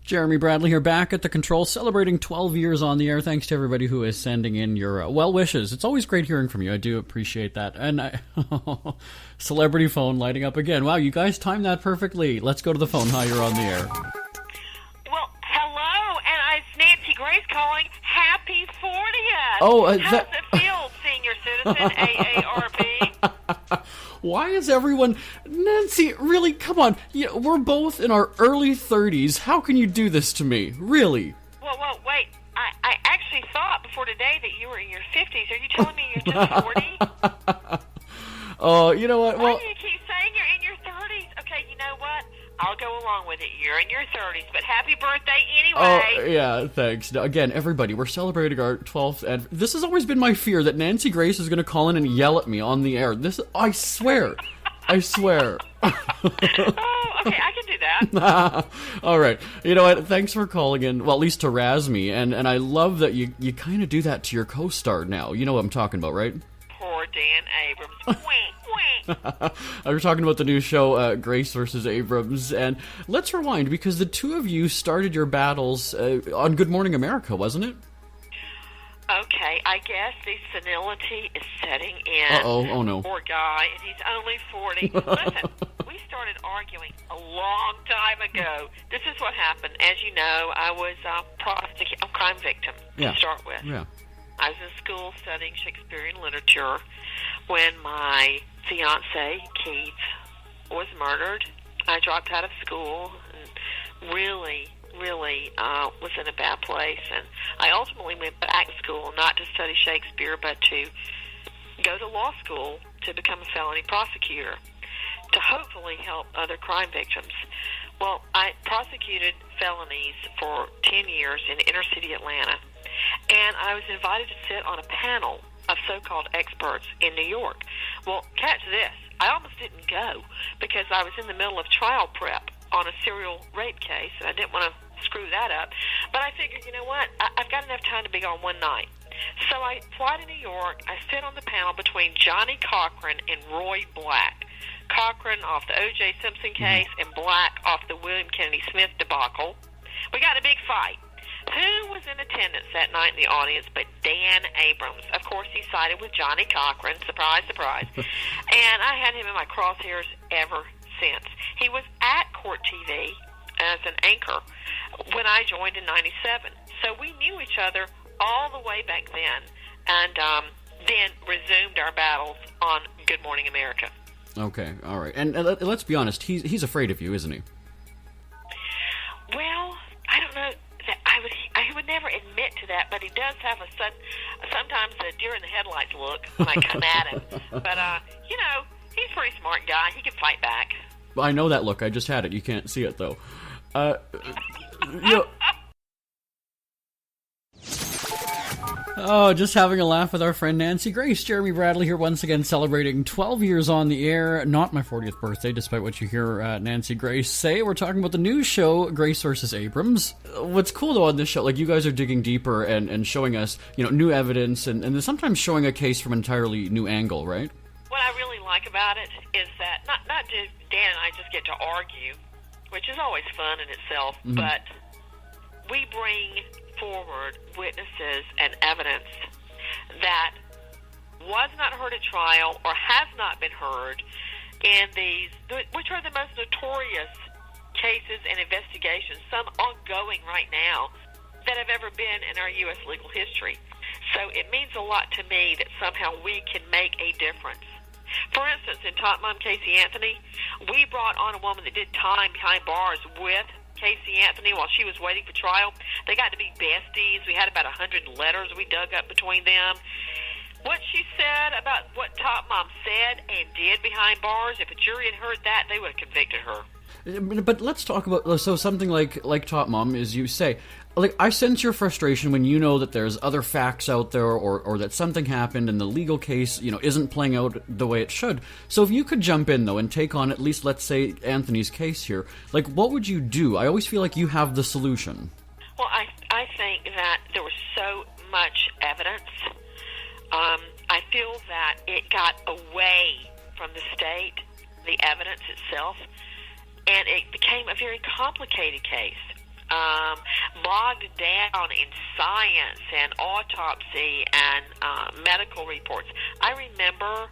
Jeremy Bradley here, back at the controls, celebrating 12 years on the air. Thanks to everybody who is sending in your well wishes. It's always great hearing from you. I do appreciate that. And celebrity phone lighting up again. Wow, you guys timed that perfectly. Let's go to the phone. Hi, you're on the air. Well, hello, and it's Nancy Grace calling. Happy 40th. Oh, how's it feel, senior citizen AARP? Why is everyone... Nancy, really, come on. We're both in our early 30s. How can you do this to me? Really? Well, wait. I actually thought before today that you were in your 50s. Are you telling me you're just 40? Oh, you know what? Why do you keep saying you're in your 30s? Okay, you know what? I'll go along with it. You're in your 30s, but happy birthday anyway. Oh, yeah, thanks. Now, again, everybody, we're celebrating our 12th, and this has always been my fear, that Nancy Grace is going to call in and yell at me on the air. I swear. I swear. Oh, okay, I can do that. All right. You know what? Thanks for calling in, well, at least to razz me, and I love that you kind of do that to your co-star now. You know what I'm talking about, right? Poor Dan Abrams. Wink, wink. I was talking about the new show, Grace versus Abrams, and let's rewind, because the two of you started your battles on Good Morning America, wasn't it? Okay, I guess the senility is setting in. Uh-oh, oh no. Poor guy, and he's only 40. Listen, we started arguing a long time ago. This is what happened. As you know, I was a crime victim to start with. Yeah. I was in school studying Shakespearean literature when my fiancé, Keith, was murdered. I dropped out of school and really was in a bad place. And I ultimately went back to school, not to study Shakespeare, but to go to law school to become a felony prosecutor, to hopefully help other crime victims. Well, I prosecuted felonies for 10 years in inner city Atlanta, and I was invited to sit on a panel of so-called experts in New York. Well, catch this. I almost didn't go because I was in the middle of trial prep on a serial rape case, and I didn't want to screw that up. But I figured, you know what? I've got enough time to be on one night. So I fly to New York. I sit on the panel between Johnny Cochran and Roy Black. Cochran off the O.J. Simpson case and Black off the William Kennedy Smith debacle. We got in a big fight. Who was in attendance that night in the audience but Dan Abrams? Of course, he sided with Johnny Cochran. Surprise, surprise. And I had him in my crosshairs ever since. He was at Court TV as an anchor when I joined in 97. So we knew each other all the way back then, and then resumed our battles on Good Morning America. Okay, all right. And let's be honest, he's afraid of you, isn't he? Well, I don't know. I would never admit to that, but he does have sometimes a deer-in-the-headlights look when I come at him. But, he's a pretty smart guy. He can fight back. I know that look. I just had it. You can't see it, though. Oh, just having a laugh with our friend Nancy Grace. Jeremy Bradley here once again celebrating 12 years on the air. Not my 40th birthday, despite what you hear Nancy Grace say. We're talking about the new show, Grace versus Abrams. What's cool, though, on this show, like, you guys are digging deeper and showing us, new evidence and sometimes showing a case from an entirely new angle, right? What I really like about it is that not just Dan and I just get to argue, which is always fun in itself, but we bring forward witnesses and evidence that was not heard at trial or has not been heard in these, which are the most notorious cases and investigations, some ongoing right now, that have ever been in our U.S. legal history. So it means a lot to me that somehow we can make a difference. For instance, in Top Mom Casey Anthony, we brought on a woman that did time behind bars with Casey Anthony while she was waiting for trial. They got to be besties. We had about 100 letters we dug up between them. What she said about what Top Mom said and did behind bars, if a jury had heard that, they would have convicted her. But let's talk about, so something like Top Mom, is you say, like, I sense your frustration when you know that there's other facts out there or that something happened and the legal case, isn't playing out the way it should. So if you could jump in, though, and take on at least, let's say, Anthony's case here, like, what would you do? I always feel like you have the solution. Well, I think that there was so much evidence. I feel that it got away from the state, the evidence itself, and it became a very complicated case. bogged down in science and autopsy and medical reports. I remember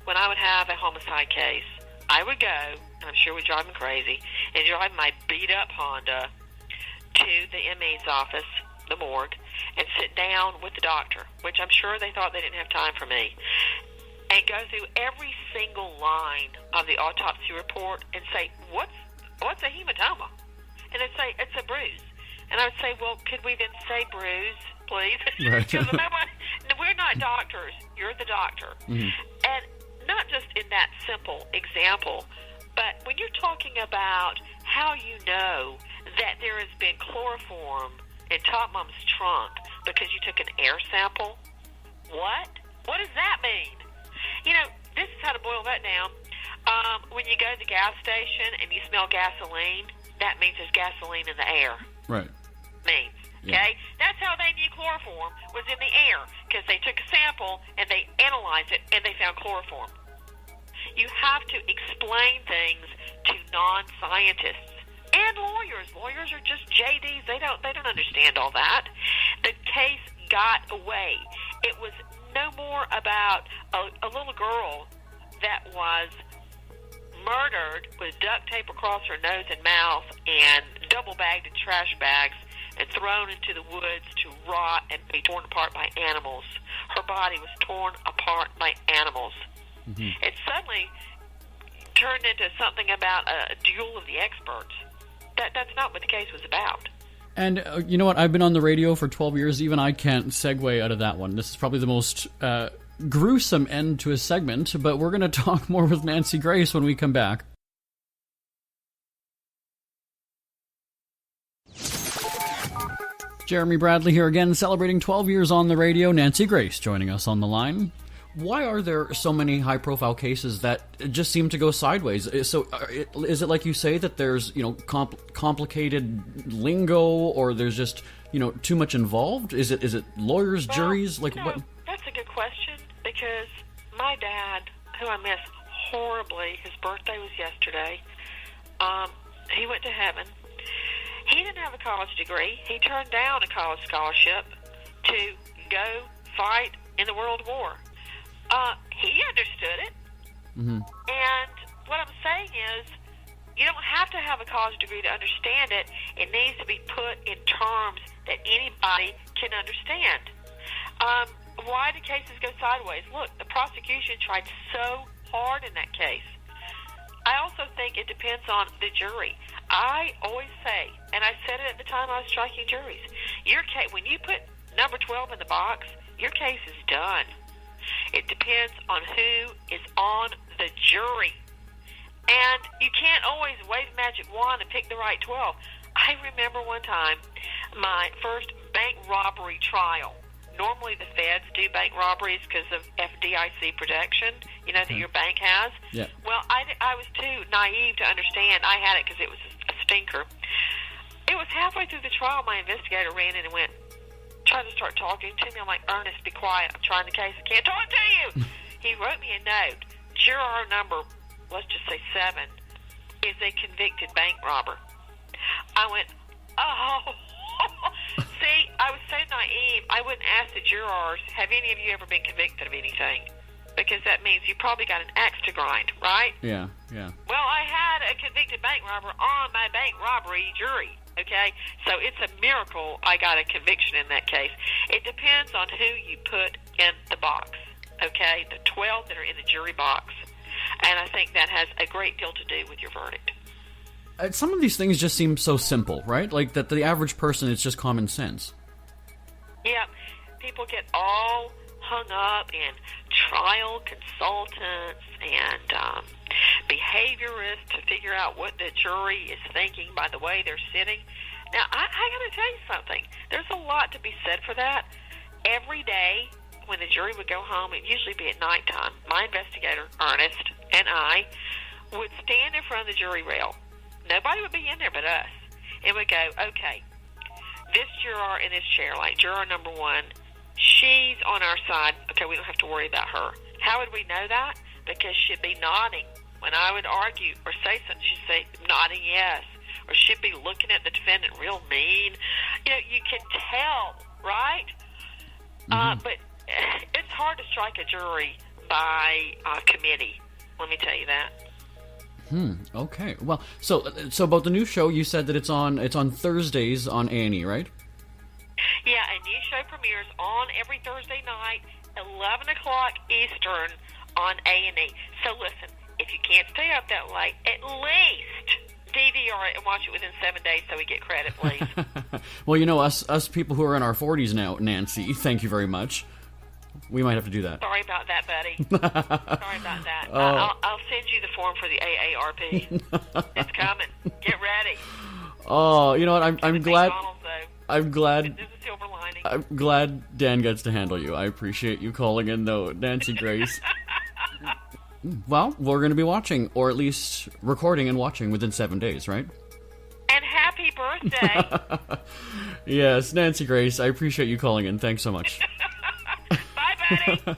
when I would have a homicide case, I would go, and I'm sure it would drive me crazy, and drive my beat-up Honda to the ME's office, the morgue, and sit down with the doctor, which I'm sure they thought they didn't have time for me, and go through every single line of the autopsy report and say, what's a hematoma? And they'd say, it's a bruise. And I would say, well, could we then say bruise, please? Right. Because remember, we're not doctors. You're the doctor. Mm-hmm. And not just in that simple example, but when you're talking about how you know that there has been chloroform in Top Mom's trunk because you took an air sample, what? What does that mean? You know, this is how to boil that down. When you go to the gas station and you smell gasoline, that means there's gasoline in the air. Right. Means. Okay? Yeah. That's how they knew chloroform was in the air, because they took a sample and they analyzed it and they found chloroform. You have to explain things to non-scientists and lawyers. Lawyers are just JDs. They don't understand all that. The case got away. It was no more about a little girl that was murdered with duct tape across her nose and mouth and double bagged in trash bags and thrown into the woods to rot and be torn apart by animals. Her body was torn apart by animals. Mm-hmm. It suddenly turned into something about a duel of the experts. That's not what the case was about. And you know what? I've been on the radio for 12 years. Even I can't segue out of that one. This is probably the most gruesome end to a segment, but we're going to talk more with Nancy Grace when we come back. Jeremy Bradley here again, celebrating 12 years on the radio. Nancy Grace joining us on the line. Why are there so many high-profile cases that just seem to go sideways? So, is it like you say that there's complicated lingo, or there's just too much involved? Is it lawyers, juries? What? That's a good question, because my dad, who I miss horribly, his birthday was yesterday. He went to heaven. He didn't have a college degree. He turned down a college scholarship to go fight in the World War. He understood it. Mm-hmm. And what I'm saying is, you don't have to have a college degree to understand it. It needs to be put in terms that anybody can understand. Why do cases go sideways? Look, the prosecution tried so hard in that case. I also think it depends on the jury. I always say, and I said it at the time I was striking juries, your case, when you put number 12 in the box, your case is done. It depends on who is on the jury. And you can't always wave a magic wand and pick the right 12. I remember one time, my first bank robbery trial. Normally the feds do bank robberies because of FDIC protection, that your bank has. Yeah. Well, I was too naive to understand. I had it because it was a stinker. It was halfway through the trial, my investigator ran in and went, tried to start talking to me. I'm like, Ernest, be quiet. I'm trying the case. I can't talk to you. He wrote me a note. Juror number, let's just say 7, is a convicted bank robber. I went, oh. See, I was so naive. I wouldn't ask the jurors, have any of you ever been convicted of anything? Because that means you probably got an axe to grind, right? Yeah. Well, I had a convicted bank robber on my bank robbery jury. Okay, so it's a miracle I got a conviction in that case. It depends on who you put in the box, okay, the 12 that are in the jury box. And I think that has a great deal to do with your verdict. Some of these things just seem so simple, right? Like that the average person, it's just common sense. Yeah, people get all hung up in trial consultants and behaviorists to figure out what the jury is thinking by the way they're sitting. Now, I got to tell you something. There's a lot to be said for that. Every day when the jury would go home, it'd usually be at nighttime, my investigator, Ernest, and I would stand in front of the jury rail. Nobody would be in there but us. And we'd go, okay, this juror in this chair, like juror number 1, she's on our side. Okay, we don't have to worry about her. How would we know that? Because she'd be nodding. When I would argue or say something, she'd say, nodding yes. Or she'd be looking at the defendant real mean. you can tell, right? But it's hard to strike a jury by committee. Let me tell you that. Okay. Well, so about the new show, you said that it's on Thursdays on A&E, right? Yeah, a new show premieres on every Thursday night, 11 o'clock Eastern on A&E. So listen, if you can't stay up that late, at least DVR it and watch it within 7 days so we get credit, please. Well, you know, us people who are in our 40s now, Nancy, thank you very much. We might have to do that. Sorry about that, buddy. Sorry about that. I'll send you the form for the AARP. It's coming. Get ready. Oh, you know what? I'm glad. I'm glad. There's a silver lining. I'm glad Dan gets to handle you. I appreciate you calling in, though, Nancy Grace. Well, we're going to be watching, or at least recording and watching within 7 days, right? And happy birthday. Yes, Nancy Grace, I appreciate you calling in. Thanks so much. Bye, buddy.